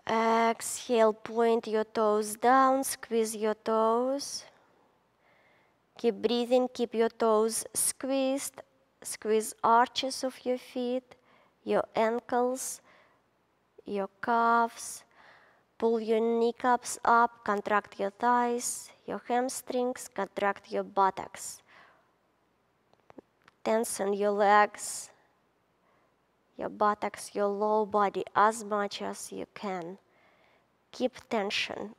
Exhale, point your toes down, squeeze your toes. Keep breathing, keep your toes squeezed. Squeeze arches of your feet, your ankles, your calves. Pull your kneecaps up, contract your thighs, your hamstrings, contract your buttocks. Tension your legs, your buttocks, your low body as much as you can. Keep tension.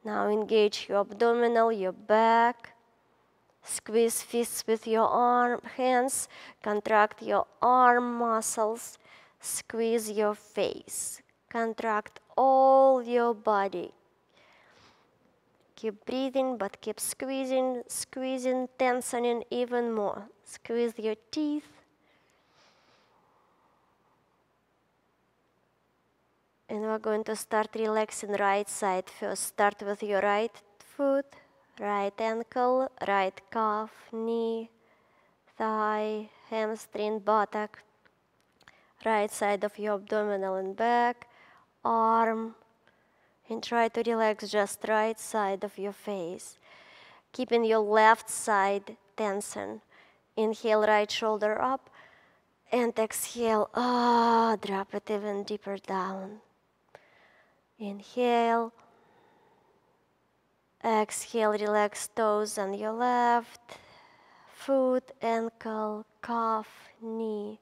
Now engage your abdominal, your back. Squeeze fists with your hands. Contract your arm muscles. Squeeze your face. Contract all your body. Keep breathing, but keep squeezing, squeezing, tensioning even more. Squeeze your teeth. And we're going to start relaxing right side first. Start with your right foot, right ankle, right calf, knee, thigh, hamstring, buttock, right side of your abdominal and back, arm, and try to relax just right side of your face. Keeping your left side tension. Inhale, right shoulder up, and exhale, drop it even deeper down. Inhale, exhale, relax toes on your left, foot, ankle, calf, knee,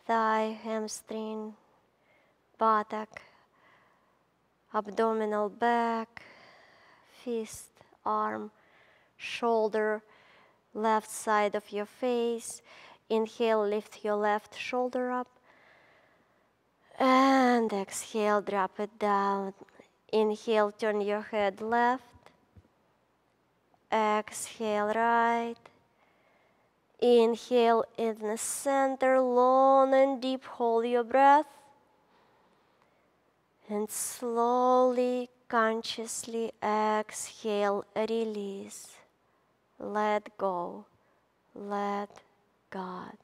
thigh, hamstring, buttock, abdominal, back, fist, arm, shoulder, left side of your face. Inhale, lift your left shoulder up. And exhale, drop it down. Inhale, turn your head left. Exhale, right. Inhale in the center, long and deep, hold your breath. And slowly, consciously exhale, release. Let go. Let God.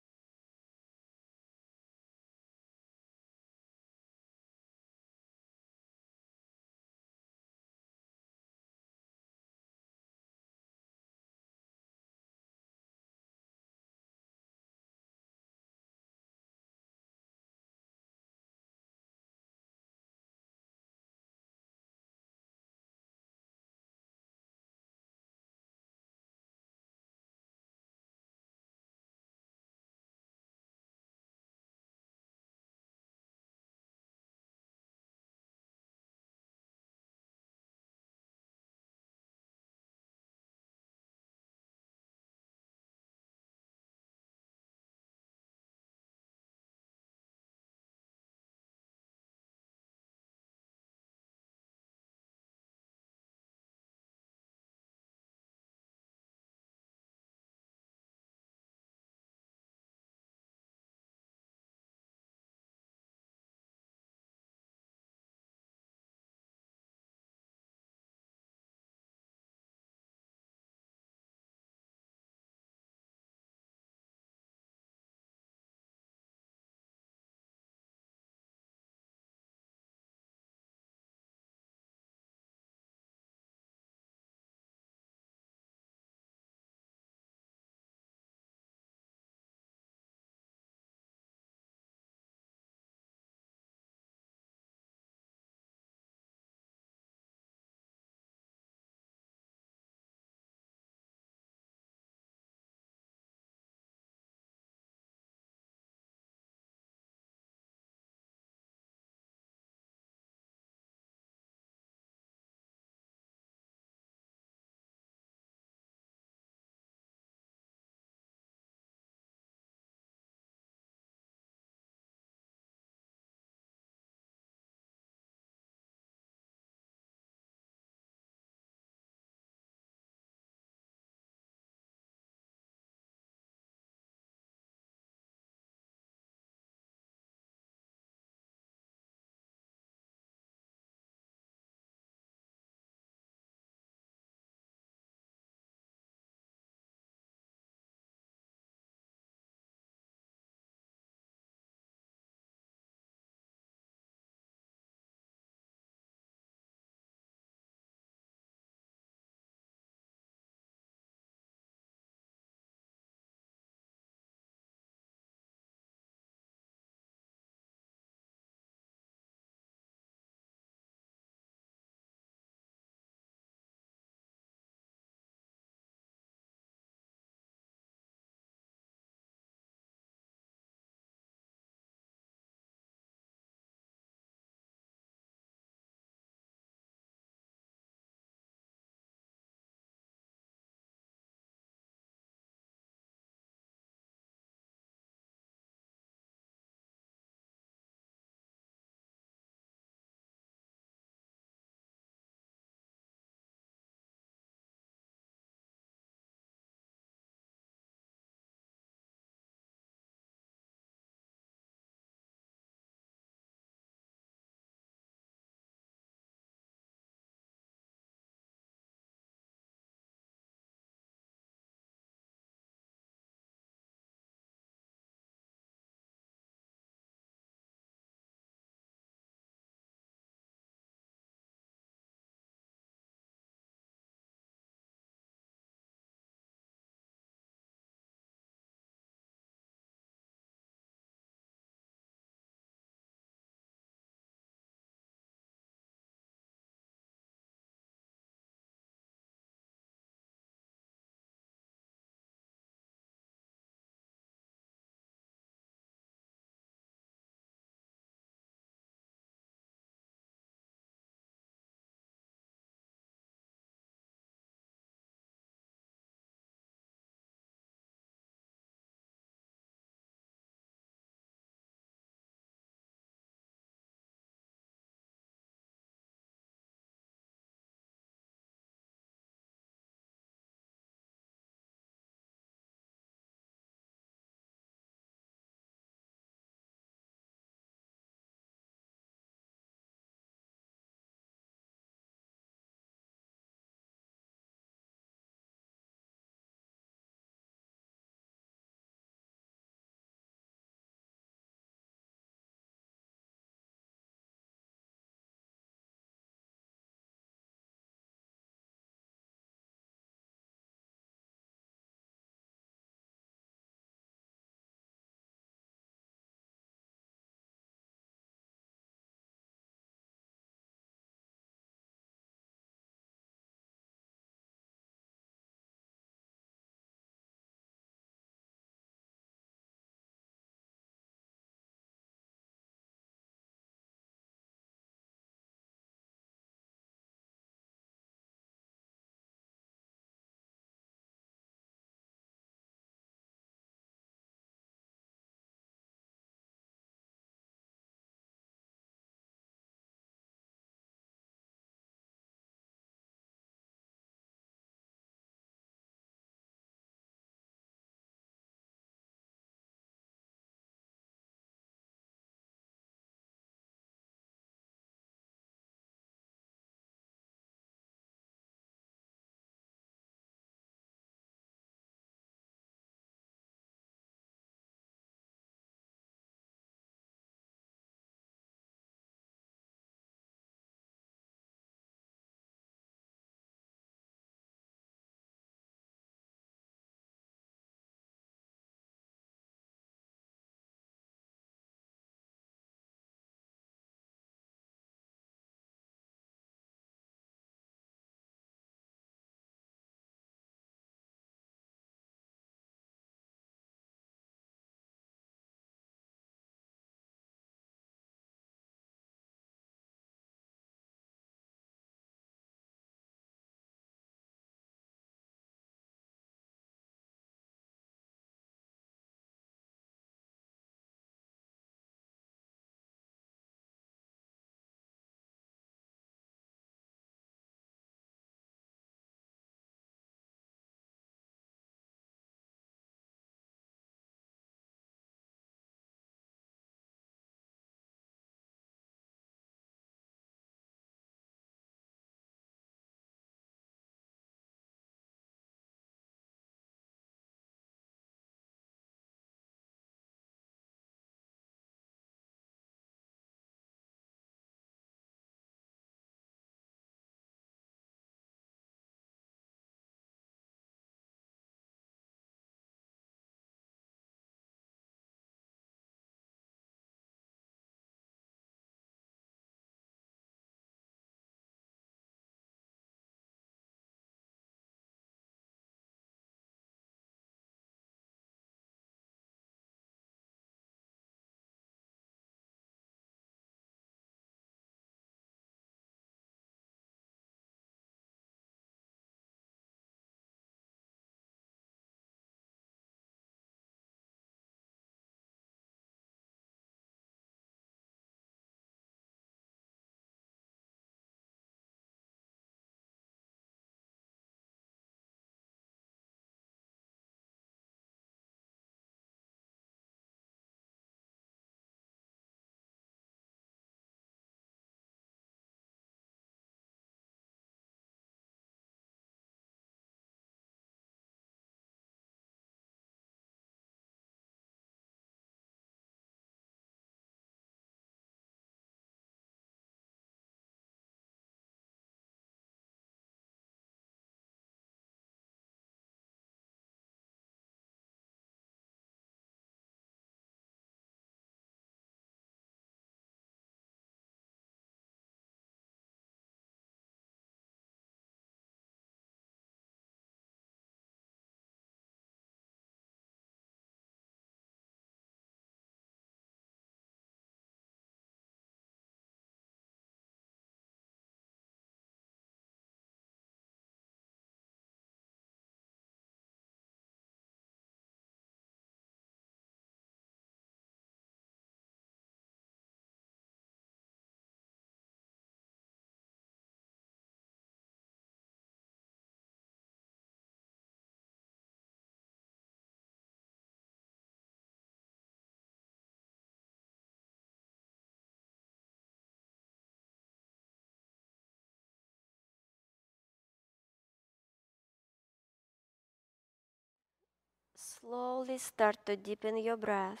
Slowly start to deepen your breath.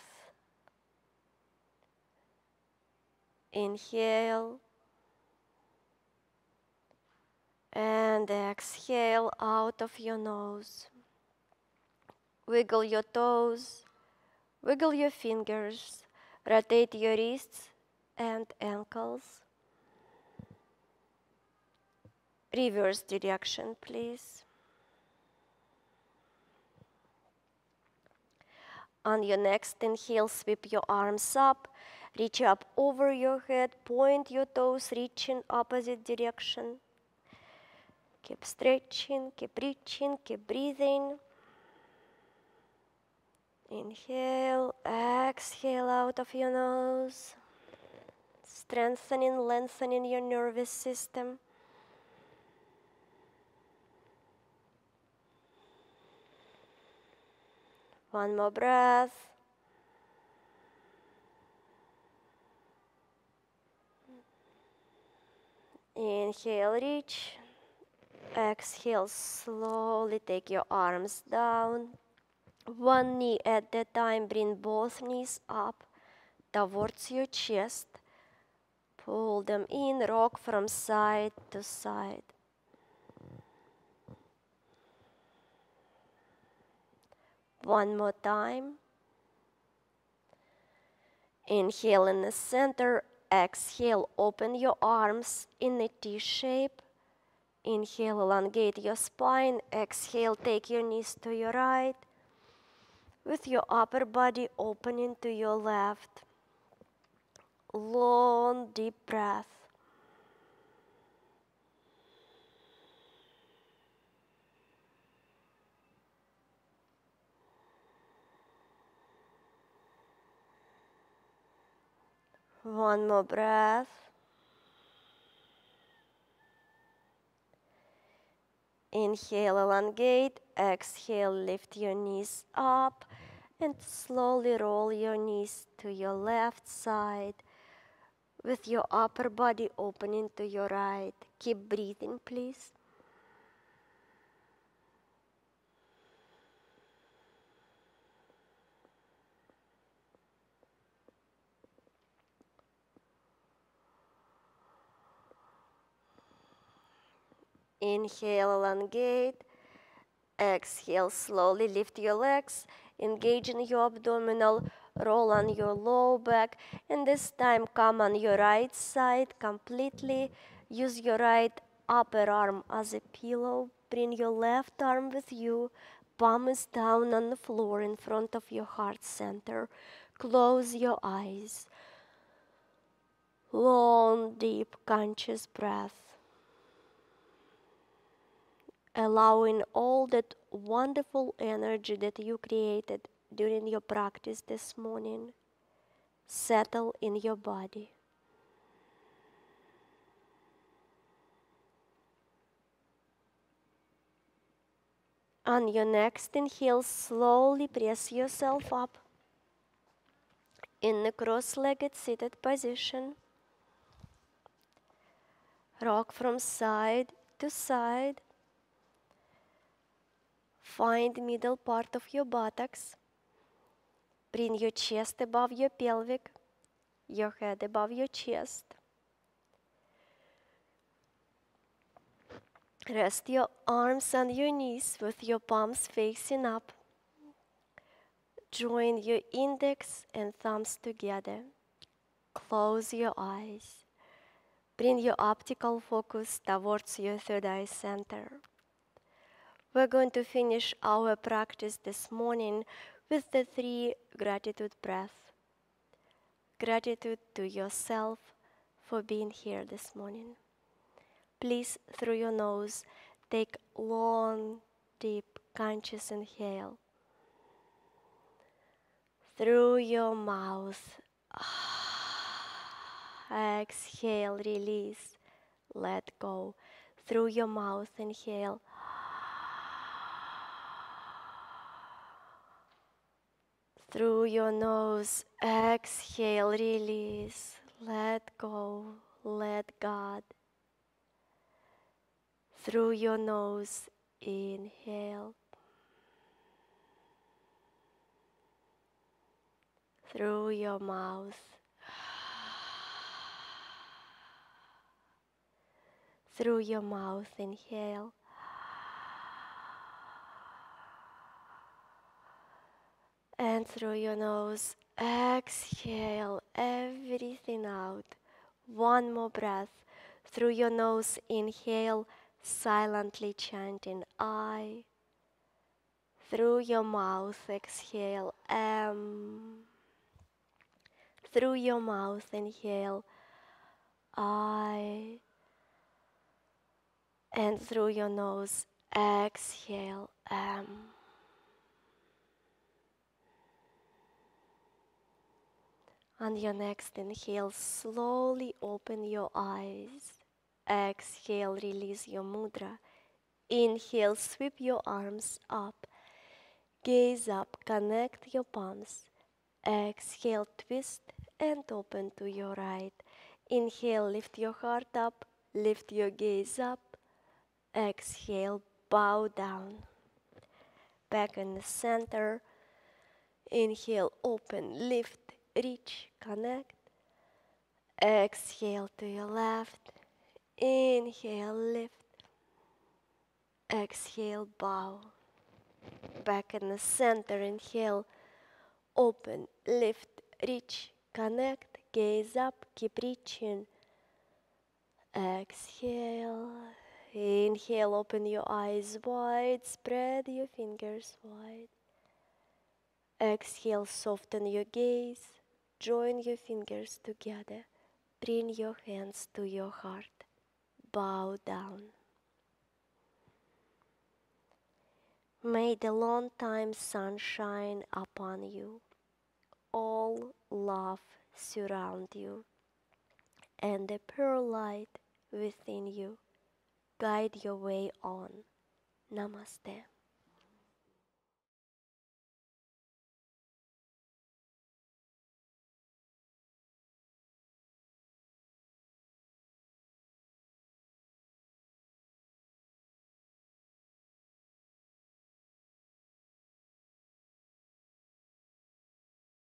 Inhale and exhale out of your nose. Wiggle your toes, wiggle your fingers, rotate your wrists and ankles. Reverse direction, please. On your next inhale, sweep your arms up, reach up over your head, point your toes, reach in opposite direction. Keep stretching, keep reaching, keep breathing. Inhale, exhale out of your nose. Strengthening, lengthening your nervous system. One more breath. Inhale, reach. Exhale, slowly take your arms down. One knee at a time, bring both knees up towards your chest. Pull them in, rock from side to side. One more time. Inhale in the center. Exhale, open your arms in a T shape. Inhale, elongate your spine. Exhale, take your knees to your right. With your upper body opening to your left. Long, deep breath. One more breath. Inhale, elongate. Exhale, lift your knees up and slowly roll your knees to your left side with your upper body opening to your right. Keep breathing, please. Inhale, elongate. Exhale, slowly lift your legs, engage in your abdominal, roll on your low back, and this time come on your right side completely. Use your right upper arm as a pillow. Bring your left arm with you. Palm is down on the floor in front of your heart center. Close your eyes. Long, deep, conscious breath. Allowing all that wonderful energy that you created during your practice this morning settle in your body. On your next inhale, slowly press yourself up in the cross-legged seated position. Rock from side to side. Find middle part of your buttocks. Bring your chest above your pelvic, your head above your chest. Rest your arms on your knees with your palms facing up. Join your index and thumbs together. Close your eyes. Bring your optical focus towards your third eye center. We're going to finish our practice this morning with the 3 gratitude breaths. Gratitude to yourself for being here this morning. Please, through your nose, take long, deep, conscious inhale. Through your mouth, exhale, release, let go. Through your mouth, inhale. Through your nose, exhale, release, let go, let God. Through your nose, inhale. through your mouth. Through your mouth, inhale. And through your nose, exhale everything out. One more breath. Through your nose, inhale, silently chanting I. Through your mouth, exhale M. Through your mouth, inhale I. And through your nose, exhale M. On your next inhale, slowly open your eyes. Exhale, release your mudra. Inhale, sweep your arms up. Gaze up, connect your palms. Exhale, twist and open to your right. Inhale, lift your heart up, lift your gaze up. Exhale, bow down. Back in the center. Inhale, open, lift, reach, connect. Exhale to your left. Inhale, lift. Exhale, bow. Back in the center. Inhale, open, lift, reach, connect, gaze up, keep reaching. Exhale. Inhale, open your eyes wide, spread your fingers wide. Exhale, soften your gaze, join your fingers together. Bring your hands to your heart. Bow down. May the long time sun shine upon you. All love surround you. And the pearl light within you guide your way on. Namaste.